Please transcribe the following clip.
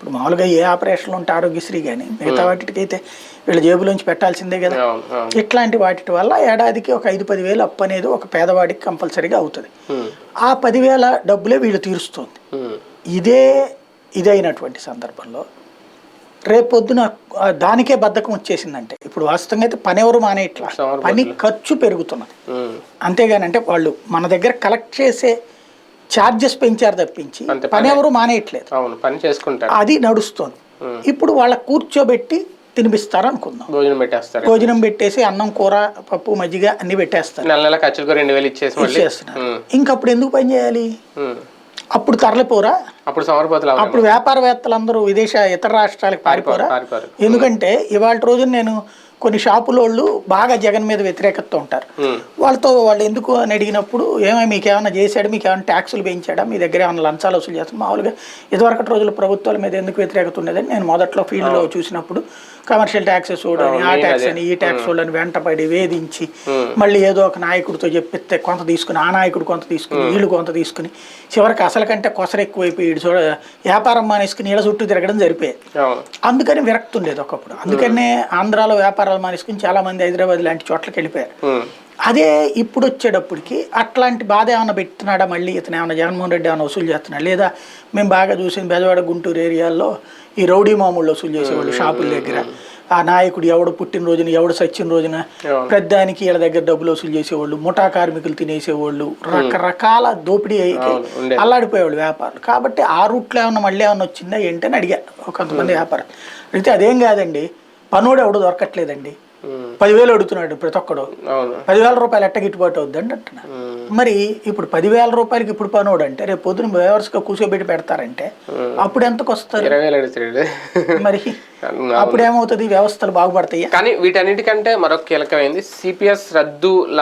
ఇప్పుడు మామూలుగా ఏ ఆపరేషన్లు ఉంటే ఆరోగ్యశ్రీ కానీ మిగతా వాటికైతే వీళ్ళ జేబులోంచి పెట్టాల్సిందే కదా. ఇట్లాంటి వాటి వల్ల ఏడాదికి ఒక 5-10 వేలు అప్పు అనేది ఒక పేదవాడికి కంపల్సరీగా అవుతుంది. ఆ 10,000 డబ్బులే వీళ్ళు తీరుస్తుంది. ఇదైనటువంటి సందర్భంలో రేపొద్దున దానికే బద్ధకం వచ్చేసిందంటే ఇప్పుడు వాస్తవంగా అయితే పని ఎవరు మానేయట్లా, పని ఖర్చు పెరుగుతున్నది. అంతేగాని అంటే వాళ్ళు మన దగ్గర కలెక్ట్ చేసే ఛార్జెస్ పెంచారు తప్పించి పని ఎవరు మానేయట్లేదు, అది నడుస్తుంది. ఇప్పుడు వాళ్ళ కూర్చోబెట్టి తినిపిస్తారు అనుకుందాం, భోజనం పెట్టేసి అన్నం కూర పప్పు మజ్జిగ అన్ని పెట్టేస్తారు, ఇచ్చేస్తున్నారు. ఇంకప్పుడు ఎందుకు పని చేయాలి? అప్పుడు తరలిపోరా? అప్పుడు వ్యాపారవేత్తలందరూ ఇతర రాష్ట్రాలకు పారిపోరా? ఎందుకంటే ఇవాళ రోజున నేను కొన్ని షాపులోళ్ళు బాగా జగన్ మీద వ్యతిరేకతతో ఉంటారు. వాళ్ళు ఎందుకు అని అడిగినప్పుడు మీకు ఏమైనా చేశాడు, మీకు ఏమైనా ట్యాక్సులు పెంచాడా, మీ దగ్గర ఏమైనా లంచాలు వసూలు చేస్తాం. మామూలుగా ఇదివరకటి రోజుల ప్రభుత్వాల మీద ఎందుకు వ్యతిరేకత ఉండేదని నేను మొదట్లో ఫీల్డ్లో చూసినప్పుడు కమర్షియల్ ట్యాక్సెస్ చూడని, ఆ ట్యాక్స్ అని ఈ ట్యాక్స్ చూడని వెంటపడి వేధించి మళ్ళీ ఏదో ఒక నాయకుడితో చెప్పిస్తే కొంత తీసుకుని, ఆ నాయకుడు కొంత తీసుకుని, వీళ్ళు కొంత తీసుకుని, చివరికి అసలు కంటే కొసరు ఎక్కువైపోయి వ్యాపారం మానేసుకుని వీళ్ళ చుట్టూ తిరగడం జరిపోయేది. అందుకని విరక్తి ఉండేది ఒకప్పుడు. అందుకనే ఆంధ్రాలో వ్యాపారాలు మానేసుకుని చాలా మంది హైదరాబాద్ లాంటి చోట్లకి వెళ్ళిపోయారు. అదే ఇప్పుడు వచ్చేటప్పటికి అట్లాంటి బాధ ఏమైనా పెడుతున్నాడా, మళ్ళీ ఇతను ఏమైనా జగన్మోహన్ రెడ్డి ఏమైనా వసూలు చేస్తున్నాడు లేదా? మేము బాగా చూసిన బెజవాడ గుంటూరు ఏరియాల్లో ఈ రౌడీ మామూళ్ళు వసూలు చేసేవాళ్ళు షాపుల దగ్గర. ఆ నాయకుడు ఎవడు పుట్టినరోజున ఎవడు సచ్చిన రోజున పెద్దానికి వీళ్ళ దగ్గర డబ్బులు వసూలు చేసేవాళ్ళు, ముఠా కార్మికులు తినేసేవాళ్ళు, రకరకాల దోపిడీ అల్లాడిపోయేవాళ్ళు వ్యాపారులు. కాబట్టి ఆ రూట్లో ఏమన్నా మళ్ళీ ఏమన్నా వచ్చిందా ఏంటని అడిగారు కొంతమంది వ్యాపారం. అయితే అదేం కాదండి, పనోడు ఎవడు దొరకట్లేదండి, 10,000 అడుగుతున్నాడు ప్రతి ఒక్కడు, 10,000 రూపాయలు ఎట్ట గిట్టుబాటు అవుద్దండి అంటున్నా. మరి ఇప్పుడు 10,000 రూపాయలకి ఇప్పుడు పనోడు అంటే రేపు పొద్దున వ్యవస్థగా కూర్చోబెట్టి పెడతారంటే అప్పుడు ఎంతకు వస్తారు? మరి అప్పుడు ఏమవుతుంది? వ్యవస్థలు బాగుపడతాయి. కానీ వీటన్నిటికంటే మరొక కీలకమైంది సిపిఎస్ రద్దు